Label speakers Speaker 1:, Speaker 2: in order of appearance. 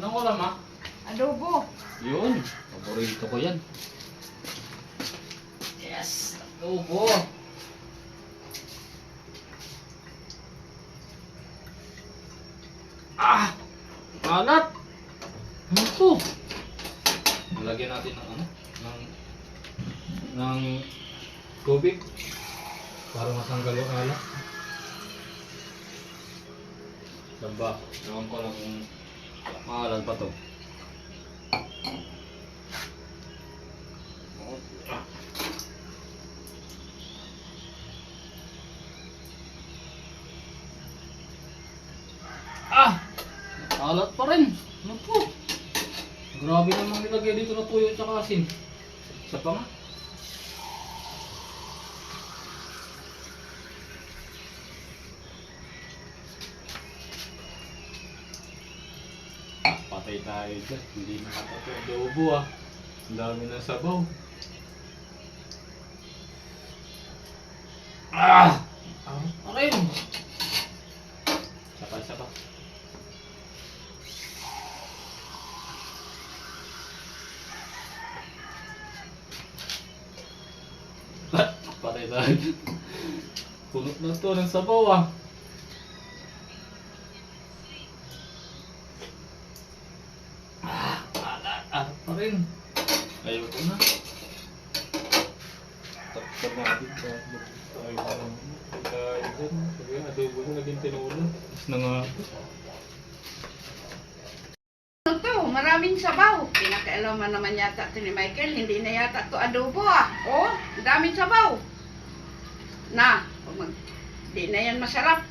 Speaker 1: Anong ulam ha?
Speaker 2: Adobo.
Speaker 1: Yun. Paborito ko yan. Yes. Adobo. Ah! Kalat! Ano to? Lagyan natin ng ano? Ng tubig. Para matanggal yung alat. Samba. Ewan ko lang kung maalan pa to. Ah! Alat pa rin. Ano po? Grabe namang nilagay dito na tuyo at saka asin. Isa pa nga. Patay tayo dyan. Hindi nakatato yung adobo ah. Ang dami ng sabaw. Ah! Pa rin. Isa pa. Patay tayo. Punot na to ng sabaw ah. Alat pa rin. Ayoko na. Takpan natin pa. Tayo na lang. Tayo dyan. Sabi nga, adobo na naging tinulan. Tapos na nga.
Speaker 2: Ano to? Maraming sabaw. Pinakailaman naman yata ito ni Michael. Hindi na yata to adobo ah. Oh, ang daming sabaw. Na, hindi na yan masarap.